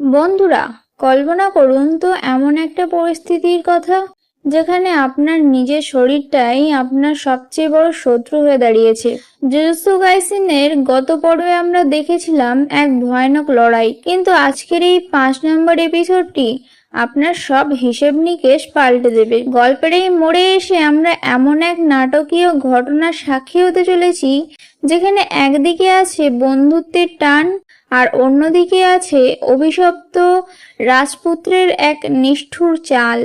বন্ধুরা, কল্পনা করুন তো এমন একটা পরিস্থিতির কথা যেখানে আপনার নিজের শরীরটাই আপনার সবচেয়ে বড় শত্রু হয়ে দাঁড়িয়েছে। জুজুৎসু কাইসেনের গত পর্বে আমরা দেখেছিলাম এক ভয়ানক লড়াই, কিন্তু আজকের এই 5 নম্বর এপিসোডটি আপনার সব হিসেব নিকেশ পাল্টে দেবে। গল্পের এই মোড়ে এসে আমরা এমন এক নাটকীয় ঘটনার সাক্ষী হতে চলেছি যেখানে একদিকে আছে বন্ধুত্বের টান আর অন্যদিকে আছে অভিশপ্ত রাজপুত্রের এক নিষ্ঠুর চাল।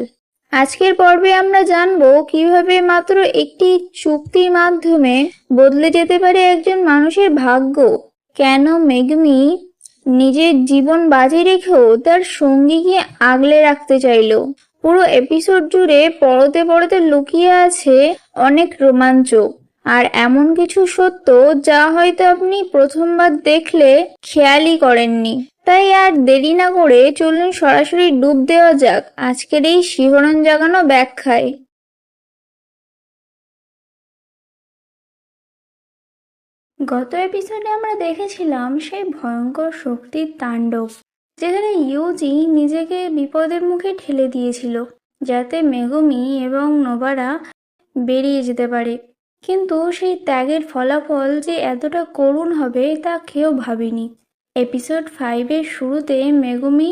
আজকের পর্বে আমরা জানবো কিভাবে মাত্র একটি চুক্তির মাধ্যমে বদলে যেতে পারে একজন মানুষের ভাগ্য, কেন মেগুমি নিজের জীবন বাজি রেখেও তার সঙ্গীকে আগলে রাখতে চাইলো। পুরো এপিসোড জুড়ে পরতে পরতে লুকিয়ে আছে অনেক রোমাঞ্চ আর এমন কিছু সত্য যা হয়তো আপনি প্রথমবার দেখলে খেয়ালই করেননি। তাই আর দেরি না করে চলুন সরাসরি ডুব দেওয়া যাক আজকের এই শিহরণ জাগানো ব্যাখ্যায়। গত এপিসোডে আমরা দেখেছিলাম সেই ভয়ঙ্কর শক্তির তাণ্ডব, যেখানে ইউজি নিজেকে বিপদের মুখে ঠেলে দিয়েছিল যাতে মেগুমি এবং নোবারা বেরিয়ে যেতে পারে। কিন্তু সেই ত্যাগের ফলাফল যে এতটা করুণ হবে তা কেউ ভাবেনি। এপিসোড 5-এর শুরুতে মেগুমি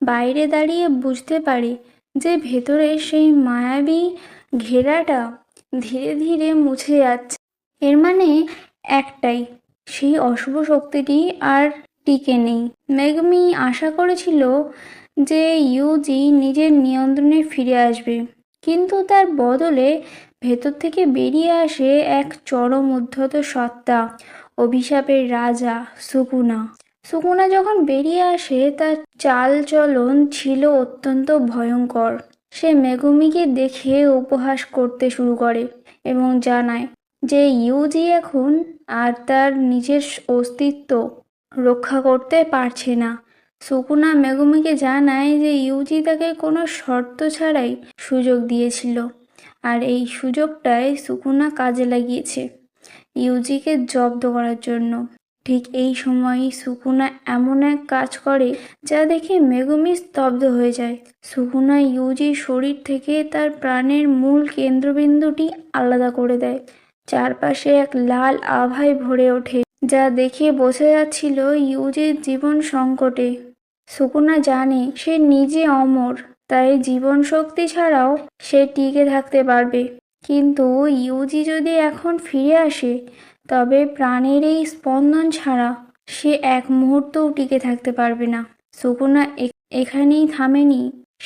বাইরে দাঁড়িয়ে বুঝতে পারে যে ভেতরে সেই মায়াবী ঘেরাটা ধীরে ধীরে মুছে যাচ্ছে। এর মানে একটাই, সেই অশুভ শক্তিটি আর টিকে নেই। মেগুমি আশা করেছিল যে ইউজি নিজের নিয়ন্ত্রণে ফিরে আসবে, কিন্তু তার বদলে ভেতর থেকে বেরিয়ে আসে এক চরম উদ্ধত সত্তা, অভিশাপের রাজা সুকুনা। সুকুনা যখন বেরিয়ে আসে তার চাল চলন ছিল অত্যন্ত ভয়ঙ্কর। সে মেগুমিকে দেখে উপহাস করতে শুরু করে এবং জানায় যে ইউজি এখন আর তার নিজের অস্তিত্ব রক্ষা করতে পারছে না। সুকুনা মেগুমিকে জানায় যে ইউজি তাকে কোনো শর্ত ছাড়াই সুযোগ দিয়েছিল, আর এই সুযোগটাই সুকুনা কাজে লাগিয়েছে ইউজিকে জব্দ করার জন্য। ঠিক এই সময়ই সুকুনা এমন এক কাজ করে যা দেখে মেগুমি স্তব্ধ হয়ে যায়। সুকুনা ইউজির শরীর থেকে তার প্রাণের মূল কেন্দ্রবিন্দুটি আলাদা করে দেয়। চারপাশে এক লাল আভায় ভরে ওঠে, যা দেখে বোঝা যাচ্ছিল ইউজির জীবন সংকটে। সুকুনা জানে সে নিজে অমর, তাই জীবন শক্তি ছাড়াও সে টিকে থাকতে পারবে। কিন্তু ইউজি যদি এখন ফিরে আসে তবে প্রাণের এই স্পন্দন ছাড়া সে এক মুহূর্তও টিকে থাকতে পারবে না। সুকুনা এখানেই থামেনি,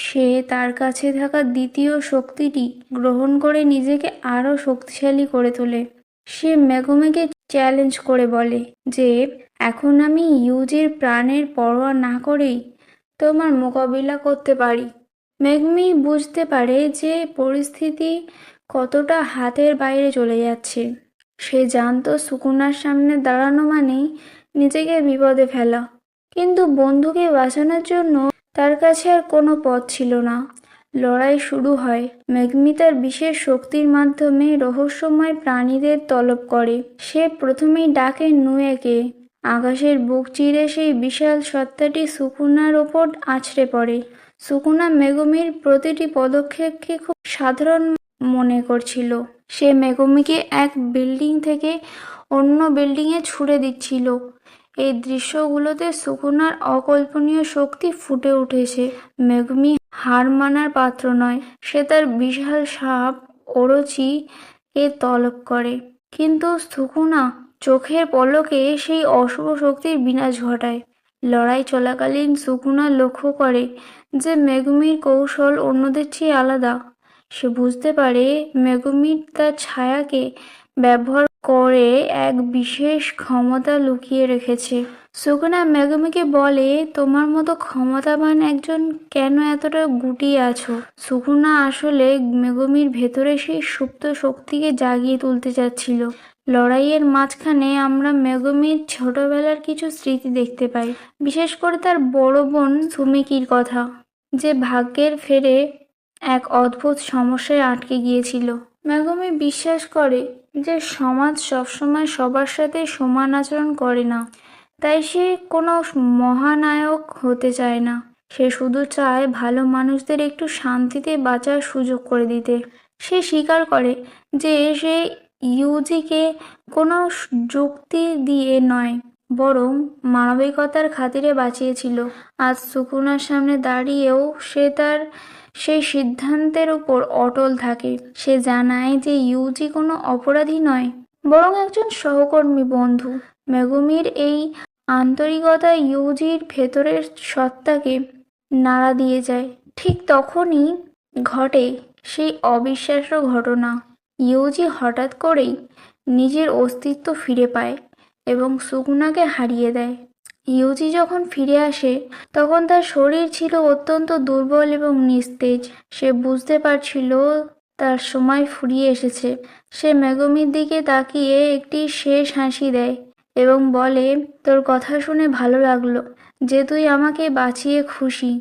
সে তার কাছে থাকা দ্বিতীয় শক্তিটি গ্রহণ করে নিজেকে আরও শক্তিশালী করে তোলে। সে মেগুমিকে চ্যালেঞ্জ করে বলে যে এখন আমি ইউজির প্রাণের পরোয়া না করেই তোমার মোকাবিলা করতে পারি। মেগুমি বুঝতে পারে যে পরিস্থিতি কতটা হাতের বাইরে চলে যাচ্ছে। সে জানতো সুকুনার সামনে দাঁড়ানো মানেই নিজেকে বিপদে ফেলা, কিন্তু বন্ধুকে বাঁচানোর জন্য তার কাছে আর কোনো পথ ছিল না। লড়াই শুরু হয়। মেগুমি তার বিশেষ শক্তির মাধ্যমে রহস্যময় প্রাণীদের তলব করে। সে প্রথমেই ডাকে নুয়েকে। আকাশের বুক চিরে সেই বিশাল সত্তাটি সুকুনার ওপর আছড়ে পড়ে। সুকুনা মেগুমির প্রতিটি পদক্ষেপকে খুব সাধারণ মনে করছিল। সে মেগুমিকে এক বিল্ডিং থেকে অন্য বিল্ডিংয়ে ছুড়ে দিচ্ছিল। এই দৃশ্যগুলোতে সুকুনার অকল্পনীয় শক্তি ফুটে উঠেছে। মেগুমি হার মানার পাত্র নয়। সে তার বিশাল সাপ ওরোচি কে তলব করে, কিন্তু সুকুনা চোখের পলকে সেই অশুভ শক্তির বিনাশ ঘটায়। লড়াই চলাকালীন সুকুনা লক্ষ্য করে যে মেগুমির কৌশল অন্যদের চেয়ে আলাদা। সে বুঝতে পারে মেগুমি তার ছায়াকে ব্যবহার করে এক বিশেষ ক্ষমতা লুকিয়ে রেখেছে। সুকুনা মেগুমিকে বলে, তোমার মতো ক্ষমতাবান একজন কেন এতটা গুটিয়ে আছো? সুকুনা আসলে মেগুমির ভেতরে সেই সুপ্ত শক্তিকে জাগিয়ে তুলতে চাচ্ছিল। লড়াইয়ের মাঝখানে আমরা মেগুমির ছোটবেলার কিছু স্মৃতি দেখতে পাই, বিশেষ করে তার বড় বোন সুমিকির কথা, যে ভাগ্যের ফেরে এক অদ্ভুত সমস্যায় আটকে গিয়েছিল। মেগুমি বিশ্বাস করে যে সমাজ সবসময় সবার সাথে সমান আচরণ করে না, তাই সে কোনো মহানায়ক হতে চায় না। সে শুধু চায় ভালো মানুষদের একটু শান্তিতে বাঁচার সুযোগ করে দিতে। সে স্বীকার করে যে সে ইউজিকে কোনো যুক্তি দিয়ে নয়, বরং মানবিকতার খাতিরে বাঁচিয়েছিল। আজ সুকুনার সামনে দাঁড়িয়েও সে তার সেই সিদ্ধান্তের উপর অটল থাকে। সে জানায় যে ইউজি কোনো অপরাধী নয়, বরং একজন সহকর্মী বন্ধু। মেগুমির এই আন্তরিকতা ইউজির ভেতরের সত্তাকে নাড়া দিয়ে যায়। ঠিক তখনই ঘটে সেই অবিশ্বাস্য ঘটনা। ইউজি হঠাৎ করেই নিজের অস্তিত্ব ফিরে পায় এবং সুকুনাকে হারিয়ে দেয়। ইউজি যখন ফিরে আসে তখন তার শরীর ছিল অত্যন্ত দুর্বল এবং নিস্তেজ। সে বুঝতে পারছিল তার সময় ফুরিয়ে এসেছে। সে মেগুমির দিকে তাকিয়ে একটি শেষ হাসি দেয় এবং বলে, তোর কথা শুনে ভালো লাগলো যে তুই আমাকে বাঁচিয়ে খুশি।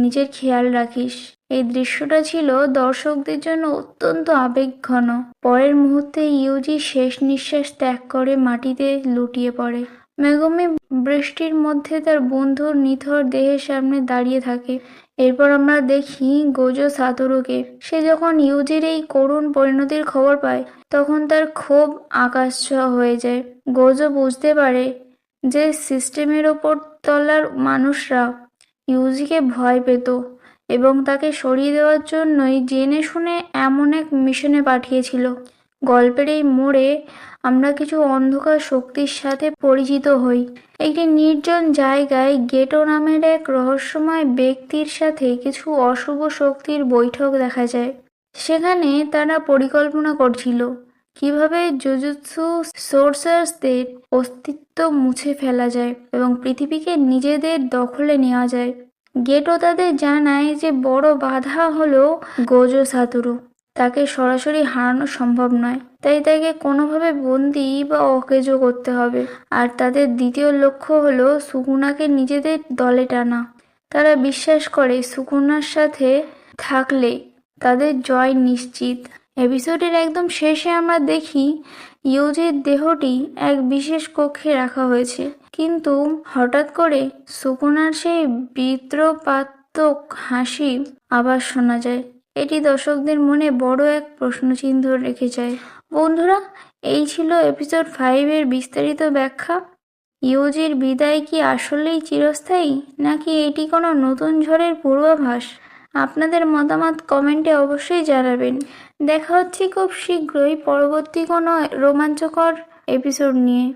নিজের খেয়াল রাখিস। এই দৃশ্যটা ছিল দর্শকদের জন্য অত্যন্ত আবেগঘন। পরের মুহূর্তে ইউজি শেষ নিঃশ্বাস ত্যাগ করে মাটিতে লুটিয়ে পড়ে। মেগুমি বৃষ্টির মধ্যে তার বন্ধুর নিথর দেহের সামনে দাঁড়িয়ে থাকে। এরপর আমরা দেখি গোজো সাতোরুকে। সে যখন ইউজির এই করুণ পরিণতির খবর পায় তখন তার ক্ষোভ আকাশছোঁয়া হয়ে যায়। গোজো বুঝতে পারে যে সিস্টেমের ওপর তলার মানুষরা ইউজিকে ভয় পেত এবং তাকে সরিয়ে দেওয়ার জন্যই জেনে শুনে এমন এক মিশনে পাঠিয়েছিল। গল্পের এই মোড়ে আমরা কিছু অন্ধকার শক্তির সাথে পরিচিত হই। একটি নির্জন জায়গায় গেটো নামের এক রহস্যময় ব্যক্তির সাথে কিছু অশুভ শক্তির বৈঠক দেখা যায়। সেখানে তারা পরিকল্পনা করছিল কিভাবে জুজুৎসু সোর্সার্সদের অস্তিত্ব মুছে ফেলা যায় এবং পৃথিবীকে নিজেদের দখলে নেওয়া যায়। গেটো তাদের জানায় যে বড় বাধা হলো গোজো সাতোরু। তাকে সরাসরি হারানো সম্ভব নয়, তাই তাকে কোনোভাবে বন্দি বা অকেজো করতে হবে। আর তাদের দ্বিতীয় লক্ষ্য হলো সুকুনাকে নিজেদের দলে টানা। তারা বিশ্বাস করে সুকুনার সাথে থাকলে তাদের জয় নিশ্চিত। এপিসোডের একদম শেষে আমরা দেখি ইউজির দেহটি এক বিশেষ কক্ষে রাখা হয়েছে, কিন্তু হঠাৎ করে সুকুনার সেই বিদ্রূপাত্মক হাসি আবার শোনা যায়। এটি দর্শকদের মনে বড় এক প্রশ্নচিহ্ন রেখে যায়। বন্ধুরা, এই ছিল এপিসোড 5-এর বিস্তারিত ব্যাখ্যা। ইউজির বিদায় কি আসলেই চিরস্থায়ী, নাকি এটি কোনো নতুন ঝড়ের পূর্বাভাস? আপনাদের মতামত কমেন্টে অবশ্যই জানাবেন। দেখা হচ্ছে খুব শীঘ্রই পরবর্তী কোনো রোমাঞ্চকর এপিসোড নিয়ে।